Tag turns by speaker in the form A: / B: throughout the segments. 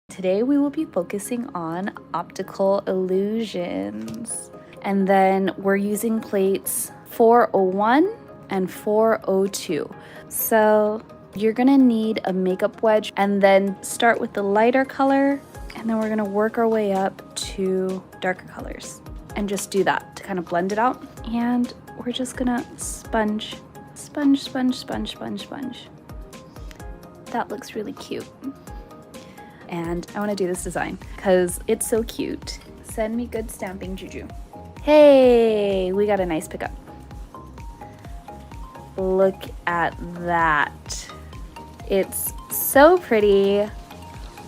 A: Today we will be focusing on optical illusions. And then we're using plates 401 and 402. So you're gonna need a makeup wedge and then start with the lighter color, and then we're gonna work our way up to darker colors and just do that to kind of blend it out. And we're just gonna sponge. That looks really cute. And I want to do this design because it's so cute. Send me good stamping juju. Hey, we got a nice pickup. Look at that. It's so pretty.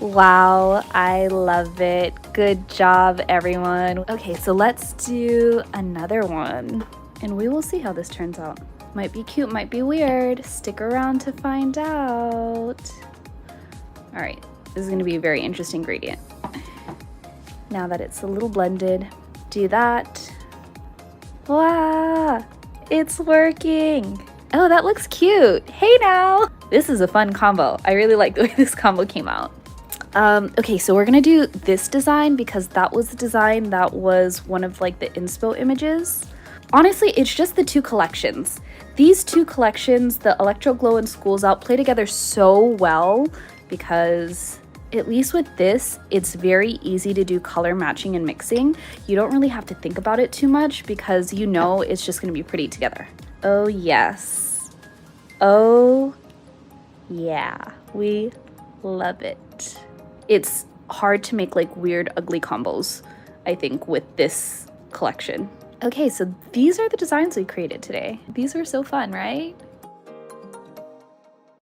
A: Wow, I love it. Good job, everyone. Okay, so let's do another one and we will see how this turns out. Might be cute, might be weird. Stick around to find out. All right. This is going to be a very interesting gradient. Now that it's a little blended, do that. Wow, it's working. Oh, that looks cute. Hey now. This is a fun combo. I really like the way this combo came out. Okay, so we're going to do this design because that was the design that was one of like the inspo images. Honestly, it's just the two collections. These two collections, the Electro Glow and Schools Out, play together so well because at least with this, it's very easy to do color matching and mixing. You don't really have to think about it too much because you know it's just gonna be pretty together. Oh yes. Oh yeah, we love it. It's hard to make like weird, ugly combos, I think, with this collection. Okay, so these are the designs we created today. These are so fun, right?